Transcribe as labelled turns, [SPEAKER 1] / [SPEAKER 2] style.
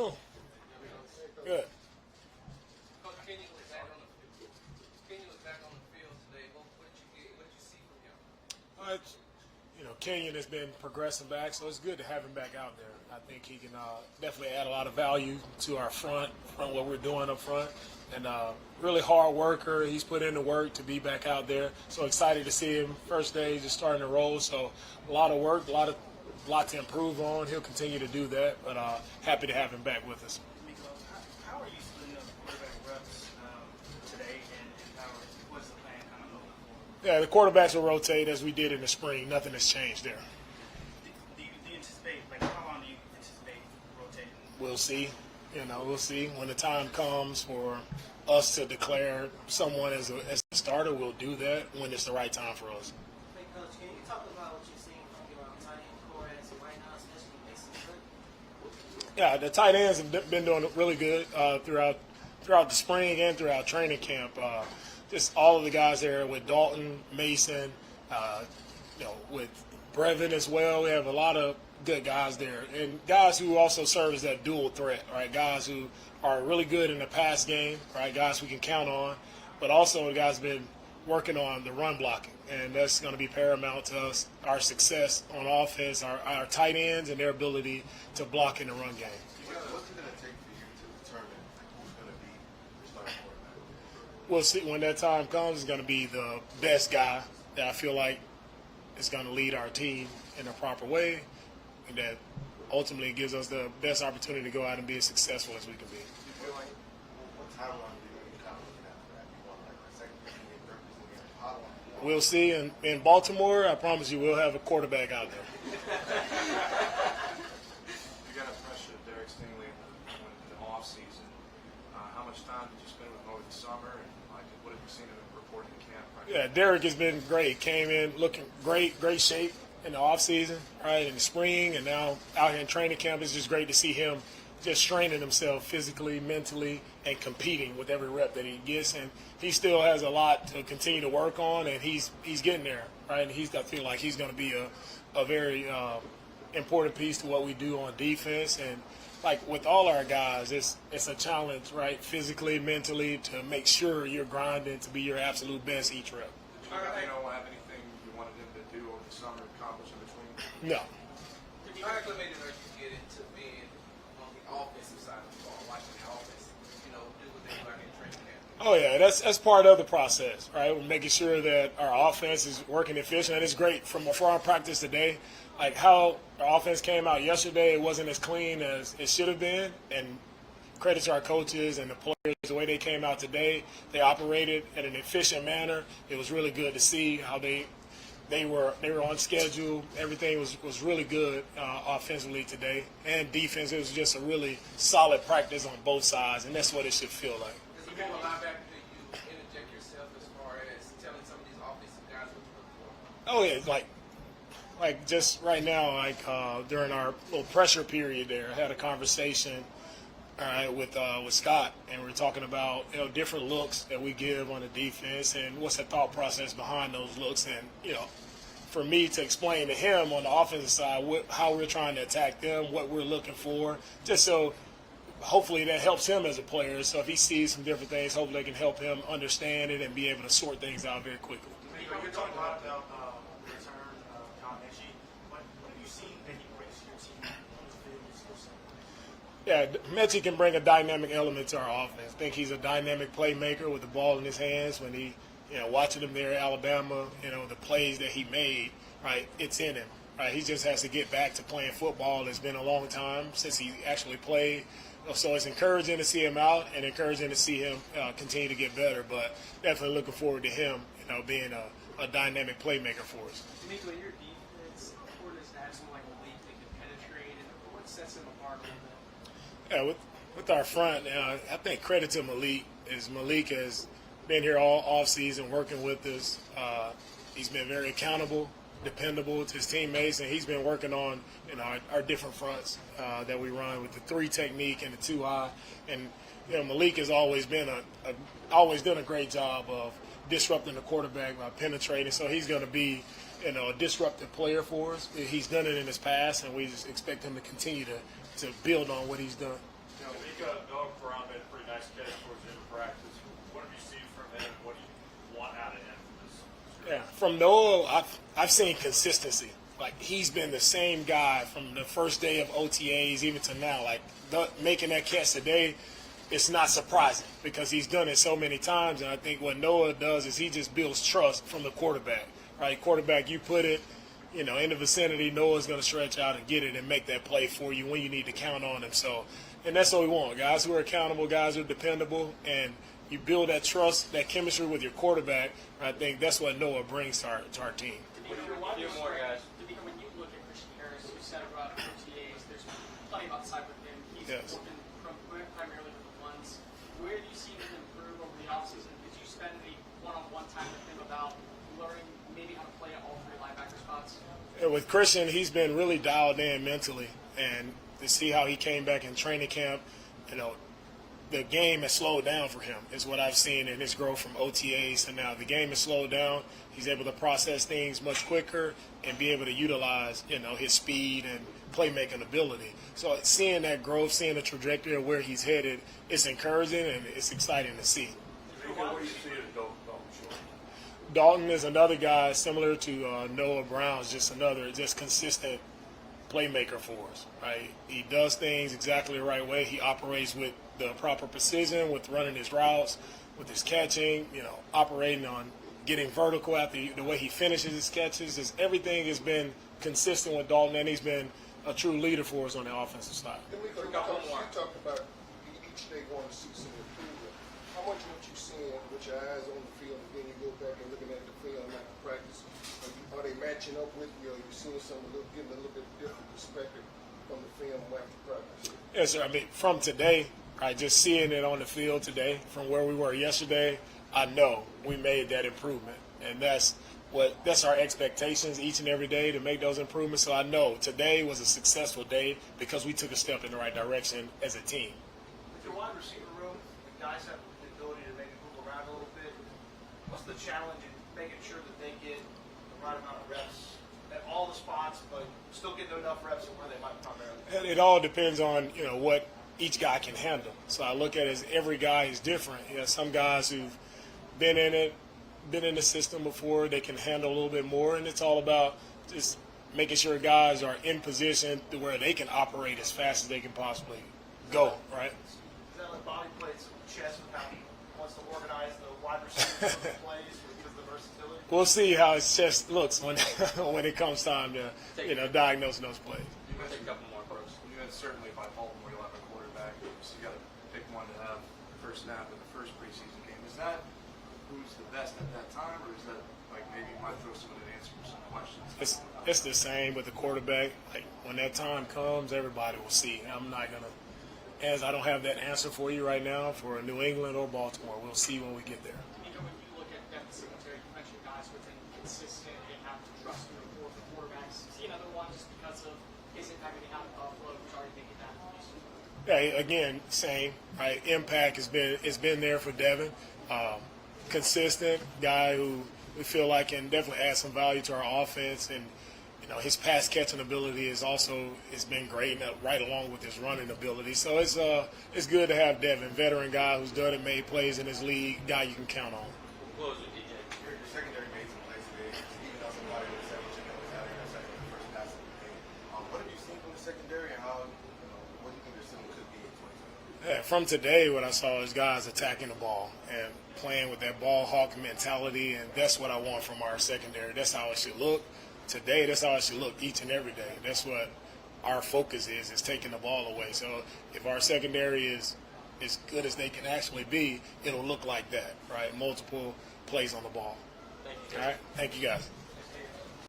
[SPEAKER 1] Oh, good.
[SPEAKER 2] Coach Kenny was back on the field today. What did you see from him?
[SPEAKER 1] Kenyon has been progressing back, so it's good to have him back out there. I think he can definitely add a lot of value to our front what we're doing up front. And really hard worker. He's put in the work to be back out there. So excited to see him. First day, just starting to roll. So a lot of work, a lot to improve on. He'll continue to do that, but happy to have him back with us.
[SPEAKER 3] How are you splitting up quarterback reps today, and what's the plan kind of moving forward?
[SPEAKER 1] Yeah, the quarterbacks will rotate as we did in the spring. Nothing has changed there.
[SPEAKER 3] Do you anticipate, how long do you anticipate rotating?
[SPEAKER 1] We'll see. We'll see. When the time comes for us to declare someone as a starter, we'll do that when it's the right time for us.
[SPEAKER 4] Hey, Coach, can you talk about what you're seeing from your tight end core as of right now, especially Mason Good?
[SPEAKER 1] Yeah, the tight ends have been doing really good throughout the spring and throughout training camp. Just all of the guys there with Dalton, Mason, with Brevin as well. We have a lot of good guys there, and guys who also serve as that dual threat, right? Guys who are really good in the pass game, right? Guys we can count on, but also the guys been working on the run blocking, and that's going to be paramount to us, our success on offense, our tight ends, and their ability to block in the run game.
[SPEAKER 5] What's it going to take for you to determine who's going to be the starting quarterback?
[SPEAKER 1] We'll see when that time comes. It's going to be the best guy that I feel like is going to lead our team in a proper way, and that ultimately gives us the best opportunity to go out and be as successful as we can be.
[SPEAKER 5] Do you feel like what timeline do you kind of looking at for that? You want like a second year representing how long?
[SPEAKER 1] We'll see. In Baltimore, I promise you we'll have a quarterback out there.
[SPEAKER 6] You got to pressure Derek Stingley in the off season. How much time did you spend with him over the summer, and what have you seen of him reporting to camp?
[SPEAKER 1] Yeah, Derek has been great. Came in looking great shape in the off season, right, in the spring, and now out here in training camp. It's just great to see him just straining himself physically, mentally, and competing with every rep that he gets. And he still has a lot to continue to work on, and he's getting there, right? And I feel like he's going to be a very important piece to what we do on defense. And like with all our guys, it's a challenge, right, physically, mentally, to make sure you're grinding to be your absolute best each rep.
[SPEAKER 6] Did you don't have anything you wanted him to do over the summer, accomplish in between?
[SPEAKER 1] No.
[SPEAKER 2] How acclimated are you getting to being on the offensive side of the ball, watching the offense, do what they learn in training camp?
[SPEAKER 1] Oh, yeah, that's part of the process, right? We're making sure that our offense is working efficient, and it's great for our practice today. Like how our offense came out yesterday, it wasn't as clean as it should have been, and credit to our coaches and the players, the way they came out today. They operated in an efficient manner. It was really good to see how they were on schedule. Everything was really good offensively today, and defense. It was just a really solid practice on both sides, and that's what it should feel like.
[SPEAKER 2] As a former linebacker, do you interject yourself as far as telling some of these offensive guys what to look for?
[SPEAKER 1] Oh yeah, like just right now, during our little pressure period there, I had a conversation with Scott, and we're talking about different looks that we give on the defense and what's the thought process behind those looks, and for me to explain to him on the offensive side how we're trying to attack them, what we're looking for, just so hopefully that helps him as a player. So if he sees some different things, hopefully they can help him understand it and be able to sort things out very quickly.
[SPEAKER 3] You're talking a lot about the return of John Metchie. What have you seen that he brings to your team on the field and skill set?
[SPEAKER 1] Yeah, Metchie can bring a dynamic element to our offense. I think he's a dynamic playmaker with the ball in his hands. When he, watching him there at Alabama, the plays that he made, right, it's in him. Right, he just has to get back to playing football. It's been a long time since he actually played. So it's encouraging to see him out and encouraging to see him continue to get better. But definitely looking forward to him, being a dynamic playmaker for us.
[SPEAKER 3] DeMeco, your defense, quarters have someone like Malik that can penetrate, and what sets him apart a little bit?
[SPEAKER 1] Yeah, with our front, I think credit to Malik has been here all off season working with us. He's been very accountable, dependable to his teammates, and he's been working on our different fronts that we run with the 3 technique and the 2 high. And Malik has always been always done a great job of disrupting the quarterback by penetrating. So he's going to be a disruptive player for us. He's done it in his past, and we just expect him to continue to build on what he's done.
[SPEAKER 3] DeMeco Ryans made a pretty nice catch towards the end of practice. What have you seen from him? What do you want out of him for this?
[SPEAKER 1] Yeah, from Noah, I've seen consistency. Like, he's been the same guy from the first day of OTAs even to now. Like, making that catch today, it's not surprising because he's done it so many times. And I think what Noah does is he just builds trust from the quarterback. Right, quarterback, you put it, in the vicinity, Noah's going to stretch out and get it and make that play for you when you need to count on him. So, and that's what we want, guys who are accountable, guys who are dependable, and you build that trust, that chemistry with your quarterback. I think that's what Noah brings to our team.
[SPEAKER 4] DeMeco, more guys. DeMeco, when you look at Christian Harris, who said about OTAs, there's plenty of upside with him. He's working primarily with the ones. Where do you see him improve over the offseason? Did you spend any one-on-one time with him about learning maybe how to play at all three linebacker spots?
[SPEAKER 1] Yeah, with Christian, he's been really dialed in mentally, and to see how he came back in training camp, the game has slowed down for him is what I've seen in his growth from OTAs to now. The game has slowed down. He's able to process things much quicker and be able to utilize, his speed and playmaking ability. So seeing that growth, seeing the trajectory of where he's headed, it's encouraging and it's exciting to see.
[SPEAKER 3] What do you see in Dalton Schultz?
[SPEAKER 1] Dalton is another guy similar to Noah Brown's, just consistent playmaker for us, right? He does things exactly the right way. He operates with the proper precision, with running his routes, with his catching, operating on getting vertical after the way he finishes his catches. Everything has been consistent with Dalton, and he's been a true leader for us on the offensive side.
[SPEAKER 7] You talked about each day going to see some improvement. How much what you seeing with your eyes on the field, and then you go back and looking at the film after practice? Are they matching up with you, or are you seeing getting a little bit different perspective from the film after practice?
[SPEAKER 1] Yes, sir. I mean, from today, just seeing it on the field today, from where we were yesterday, I know we made that improvement, and that's our expectations each and every day to make those improvements. So I know today was a successful day because we took a step in the right direction as a team.
[SPEAKER 3] With your wide receiver room, the guys have the ability to maybe move around a little bit. What's the challenge in making sure that they get the right amount of reps at all the spots, but still getting enough reps at where they might primarily?
[SPEAKER 1] And it all depends on what each guy can handle. So I look at it as every guy is different. Some guys who've been in the system before, they can handle a little bit more, and it's all about just making sure guys are in position to where they can operate as fast as they can possibly go, right?
[SPEAKER 3] Is that like body plates and chest with how he wants to organize the wide receiver plays because of the versatility?
[SPEAKER 1] We'll see how his chest looks when when it comes time to diagnose those plays.
[SPEAKER 6] You mentioned a couple more folks. You had certainly by Baltimore, you'll have a quarterback. So you got to pick one to have the first snap in the first preseason game. Is that who's the best at that time, or is that like maybe you might throw someone an answer for some questions?
[SPEAKER 1] It's the same with the quarterback. Like when that time comes, everybody will see. I'm not gonna, as I don't have that answer for you right now for New England or Baltimore. We'll see when we get there.
[SPEAKER 4] DeMeco, when you look at the secondary, you mentioned guys with an consistent and have to trust in the core for quarterbacks. See another one just because of his impact that he had at Buffalo, who's already making that.
[SPEAKER 1] Yeah, again, same. Right, impact has been there for Devin. Consistent guy who we feel like can definitely add some value to our offense, and his pass catching ability has been great, and right along with his running ability. So it's good to have Devin, veteran guy who's done it, made plays in his league, guy you can count on.
[SPEAKER 5] Your secondary made some plays today, even though somebody was able to was out there second the first pass of the game. What have you seen from the secondary, and what do you think their ceiling could be in 2020?
[SPEAKER 1] Yeah, from today, what I saw is guys attacking the ball and playing with that ball hawk mentality, and that's what I want from our secondary. That's how it should look today. That's how it should look each and every day. That's what our focus is taking the ball away. So if our secondary is as good as they can actually be, it'll look like that, right? Multiple plays on the ball.
[SPEAKER 4] Thank you.
[SPEAKER 1] All right? Thank you, guys.